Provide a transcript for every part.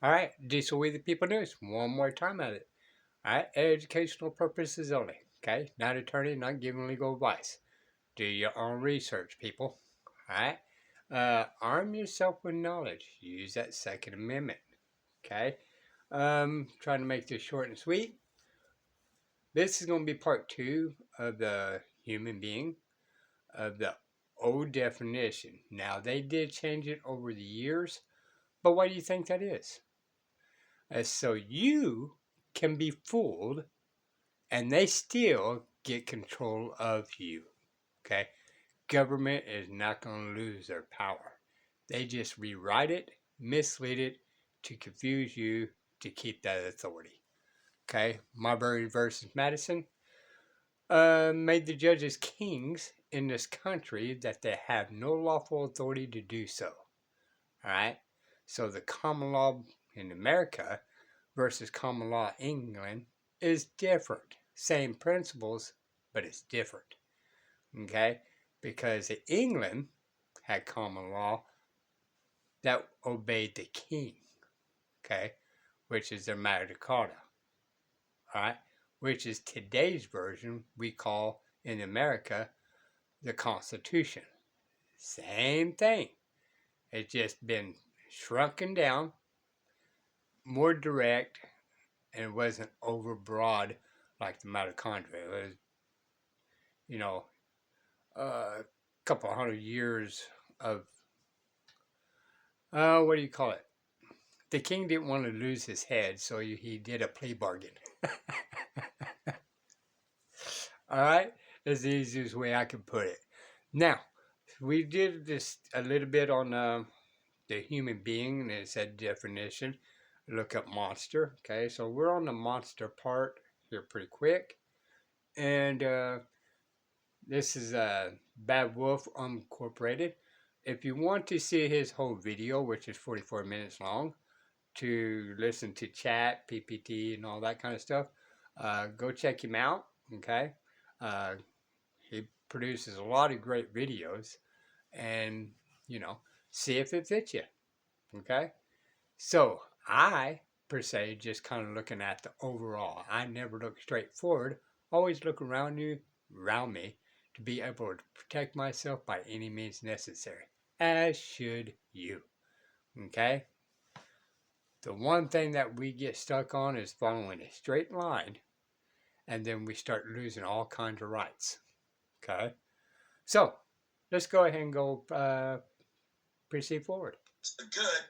All right, Diesel We the People News. One more time at it. All right, educational purposes only. Okay, not attorney, not giving legal advice. Do your own research, people. All right, arm yourself with knowledge. Use that Second Amendment. Okay, trying to make this short and sweet. This is going to be part two of the human being of the old definition. Now they did change it over the years, but why do you think that is? So you can be fooled and they still get control of you. Okay? Government is not going to lose their power. They just rewrite it, mislead it to confuse you to keep that authority. Okay? Marbury versus Madison made the judges kings in this country that they have no lawful authority to do so. All right? So the common law in America versus common law England is different. Same principles, but it's different. Okay? Because England had common law that obeyed the king. Okay? Which is their Magna Carta. Alright? Which is today's version we call in America the Constitution. Same thing. It's just been shrunken down, more direct, and it wasn't overbroad like the mitochondria. It was, you know, a couple hundred years of, what do you call it? The king didn't want to lose his head, so he did a plea bargain. All right? That's the easiest way I can put it. Now, we did this a little bit on the human being, and it said definition. Look up monster. Okay, so we're on the monster part here pretty quick. And this is Bad Wolf Incorporated. If you want to see his whole video, which is 44 minutes long, to listen to chat, PPT, and all that kind of stuff, go check him out. Okay, uh, he produces a lot of great videos, and see if it fits you. Okay, so I per se just kind of looking at the overall. I never look straight forward. Always look around me, to be able to protect myself by any means necessary, as should you. Okay? The one thing that we get stuck on is following a straight line, and then we start losing all kinds of rights. Okay? So, let's go ahead and go proceed forward. The good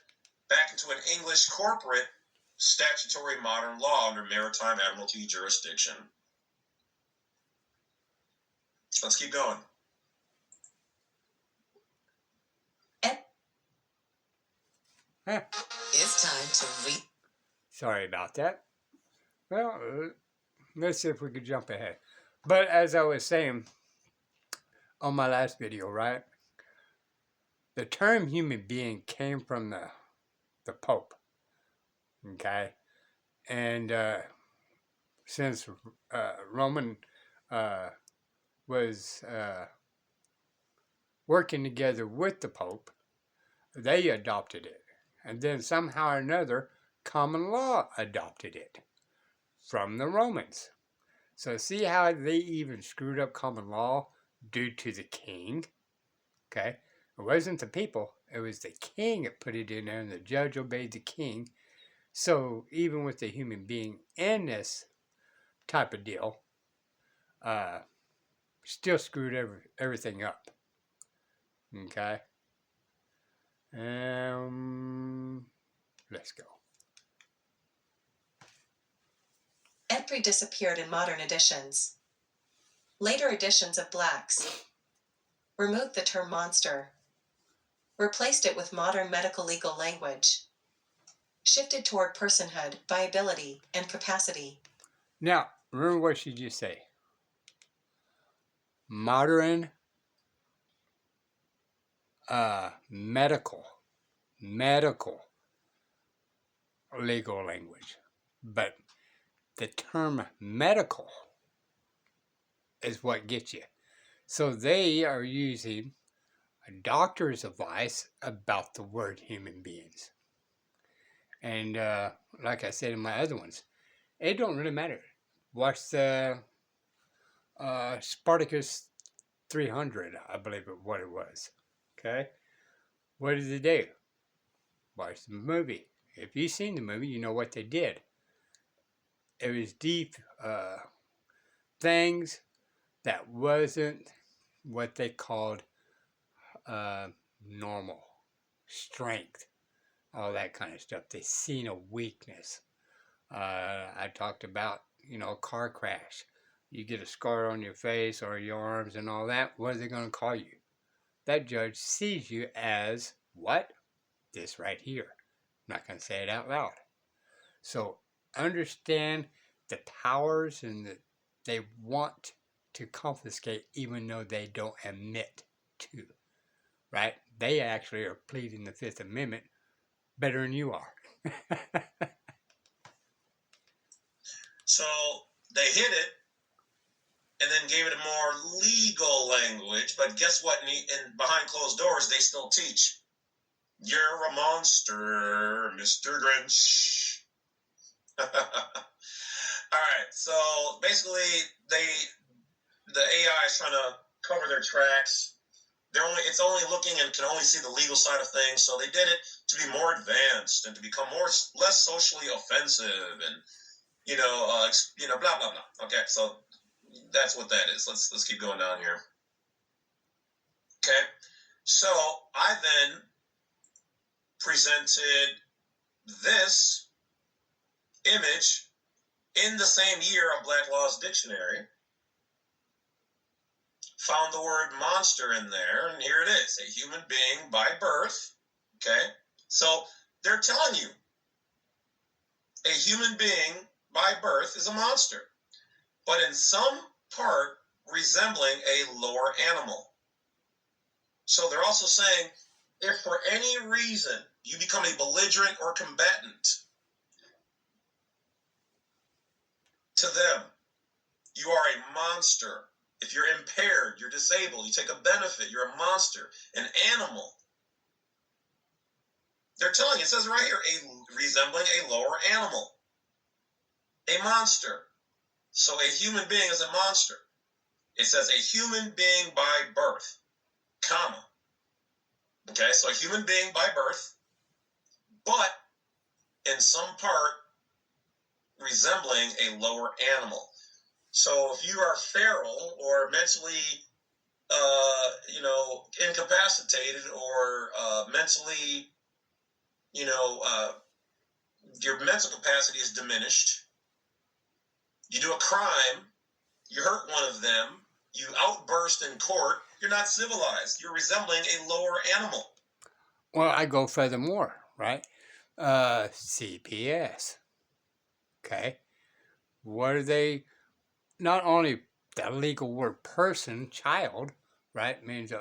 back into an English corporate statutory modern law under maritime admiralty jurisdiction. Let's keep going. It's time to read. Sorry about that. Well, let's see if we could jump ahead. But as I was saying on my last video, right? The term human being came from the Pope. Okay? And since Roman was working together with the Pope, they adopted it. And then somehow or another, common law adopted it from the Romans. So see how they even screwed up common law due to the king? Okay? It wasn't the people. It was the king that put it in there, and the judge obeyed the king. So even with the human being in this type of deal, still screwed everything up. Okay? Let's go. Entry disappeared in modern editions. Later editions of Black's removed the term monster, replaced it with modern medical legal language, shifted toward personhood, viability, and capacity. Now, remember what she just said. Modern medical legal language. But the term medical is what gets you. So they are using a doctor's advice about the word human beings. And like I said in my other ones, it don't really matter. Watch the Spartacus 300, I believe what it was. Okay, what did they do? Watch the movie. If you've seen the movie, you know what they did. It was deep things that wasn't what they called uh, normal strength, all that kind of stuff. They seen a weakness. I talked about, a car crash. You get a scar on your face or your arms and all that. What are they going to call you? That judge sees you as what? This right here. I'm not going to say it out loud. So understand the powers and that they want to confiscate even though they don't admit to, right? They actually are pleading the Fifth Amendment better than you are. So they hid it and then gave it a more legal language. But guess what? In behind closed doors, they still teach. You're a monster, Mr. Grinch. All right. So basically, the AI is trying to cover their tracks. It's only looking and can only see the legal side of things. So they did it to be more advanced and to become less socially offensive and blah blah blah. Okay, so that's what that is. Let's keep going down here. Okay, so I then presented this image in the same year of Black Law's Dictionary. Found the word monster in there, and here it is: a human being by birth. Okay, so they're telling you a human being by birth is a monster, but in some part resembling a lower animal. So they're also saying, if for any reason you become a belligerent or combatant to them, you are a monster. If you're impaired, you're disabled, you take a benefit, you're a monster, an animal. They're telling you, it says right here, resembling a lower animal. A monster. So a human being is a monster. It says a human being by birth, comma. Okay, so a human being by birth, but in some part resembling a lower animal. So if you are feral or mentally, incapacitated or mentally, your mental capacity is diminished, you do a crime, you hurt one of them, you outburst in court, you're not civilized. You're resembling a lower animal. Well, I go furthermore, right? CPS. Okay. What are they? Not only the legal word person, child, right? Means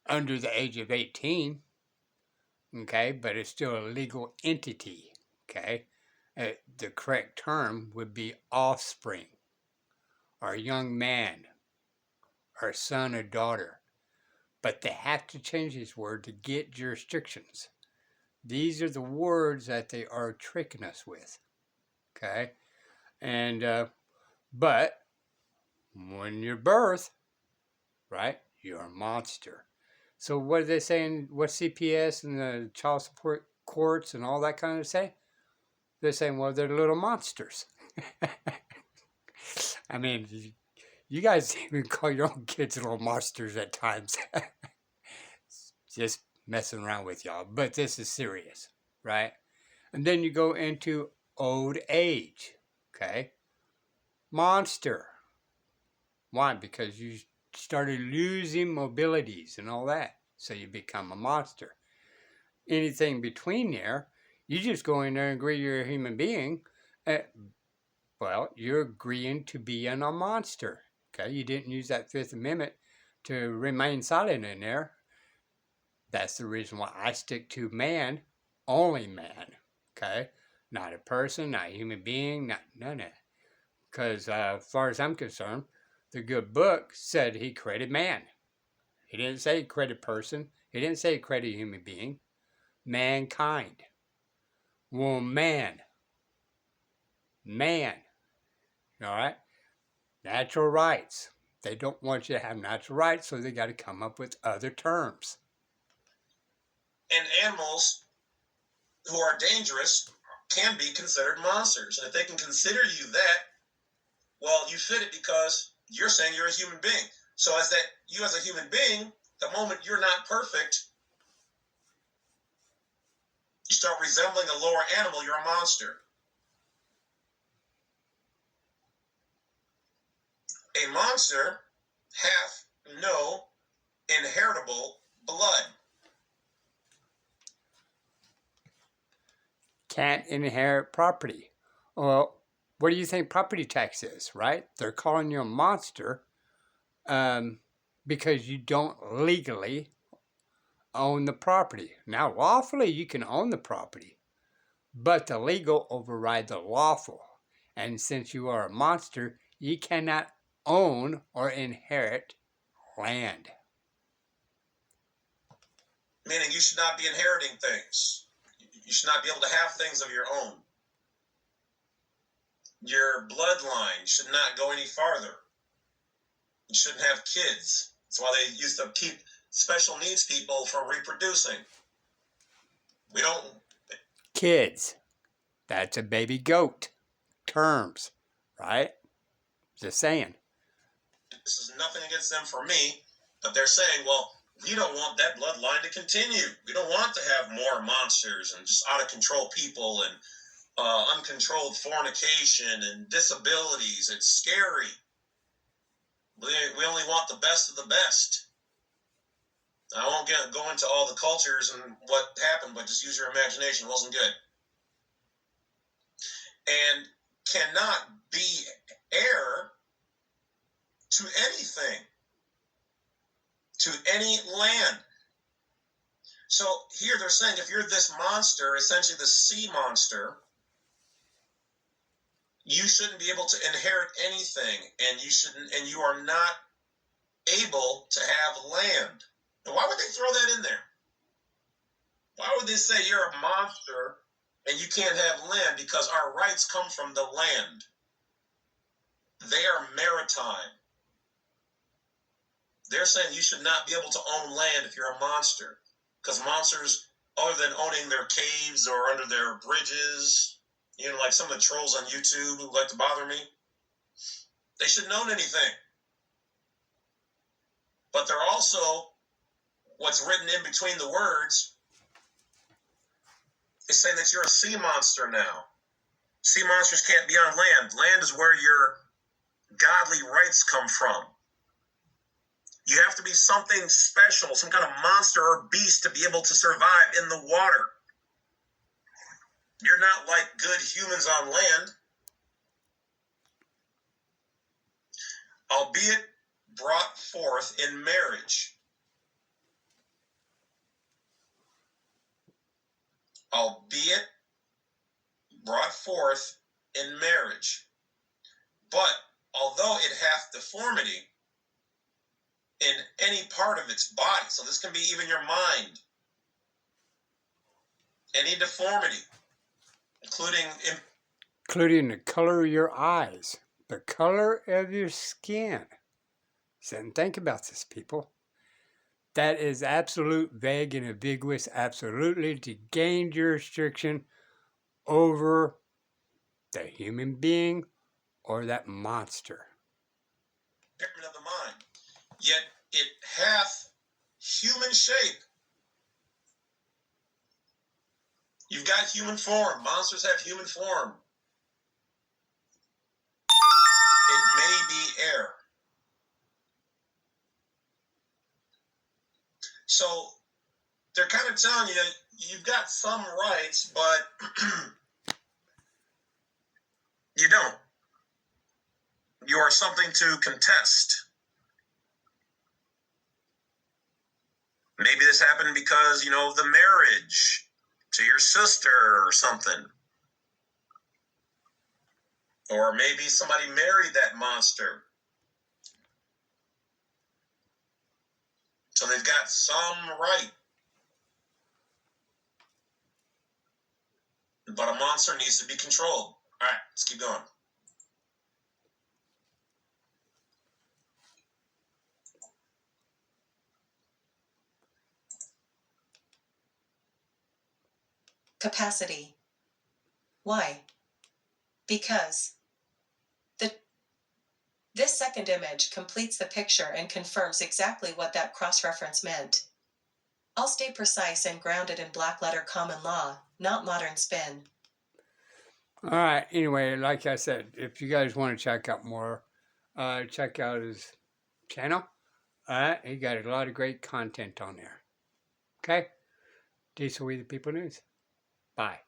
under the age of 18. Okay. But it's still a legal entity. Okay. The correct term would be offspring, or young man, or son or daughter. But they have to change this word to get jurisdictions. These are the words that they are tricking us with. Okay. And, but when you're birth, right, you're a monster. So what are they saying? What CPS and the child support courts and all that kind of say? They're saying, well, they're little monsters. I mean, you guys even call your own kids little monsters at times. Just messing around with y'all. But this is serious, right? And then you go into old age, okay? Monster. Why? Because you started losing mobilities and all that. So you become a monster. Anything between there, you just go in there and agree you're a human being. Well, you're agreeing to be a monster. Okay, you didn't use that Fifth Amendment to remain silent in there. That's the reason why I stick to man, only man. Okay, not a person, not a human being, none of that. Because as far as I'm concerned, the good book said he created man. He didn't say he created person. He didn't say he created a human being. mankind. Well, man. All right? Natural rights. They don't want you to have natural rights, so they got to come up with other terms. And animals who are dangerous can be considered monsters. And if they can consider you that, well, you fit it because you're saying you're a human being. So as that you as a human being, the moment you're not perfect, you start resembling a lower animal, you're a monster. A monster hath no inheritable blood. Can't inherit property. Well, what do you think property tax is, right? They're calling you a monster because you don't legally own the property. Now, lawfully, you can own the property, but the legal override the lawful. And since you are a monster, you cannot own or inherit land. Meaning you should not be inheriting things. You should not be able to have things of your own. Your bloodline should not go any farther. You shouldn't have kids. That's why they used to keep special needs people from reproducing. We don't. Kids. That's a baby goat. Terms, right? Just saying. This is nothing against them for me, but they're saying, well, we don't want that bloodline to continue. We don't want to have more monsters and just out of control people and uncontrolled fornication and disabilities. It's scary. We only want the best of the best. I won't go into all the cultures and what happened, but just use your imagination. It wasn't good. And cannot be heir to anything, to any land. So here they're saying if you're this monster, essentially the sea monster, you shouldn't be able to inherit anything, and you are not able to have land. Now, why would they throw that in there? Why would they say you're a monster and you can't have land? Because our rights come from the land. They are maritime. They're saying you should not be able to own land if you're a monster. Because monsters, other than owning their caves or under their bridges, you know, like some of the trolls on YouTube who like to bother me, they shouldn't own anything. But they're also, what's written in between the words, is saying that you're a sea monster now. Sea monsters can't be on land. Land is where your godly rights come from. You have to be something special, some kind of monster or beast to be able to survive in the water. You're not like good humans on land. Albeit brought forth in marriage. Albeit brought forth in marriage. But although it hath deformity in any part of its body, so this can be even your mind, any deformity, including the color of your eyes, the color of your skin. Sit and think about this, people. That is absolute vague and ambiguous, absolutely to gain jurisdiction over the human being or that monster. Of the mind. Yet it hath human shape. You've got human form. Monsters have human form. It may be air. So they're kind of telling you you've got some rights, but you don't. You are something to contest. Maybe this happened because, the marriage to your sister or something. Or maybe somebody married that monster. So they've got some right. but a monster needs to be controlled. All right, let's keep going. Capacity. Why? Because this second image completes the picture and confirms exactly what that cross-reference meant. I'll stay precise and grounded in black-letter common law, not modern spin. All right. Anyway, like I said, if you guys want to check out more, check out his channel. All right. He got a lot of great content on there. Okay. Diesel We the People News. Bye.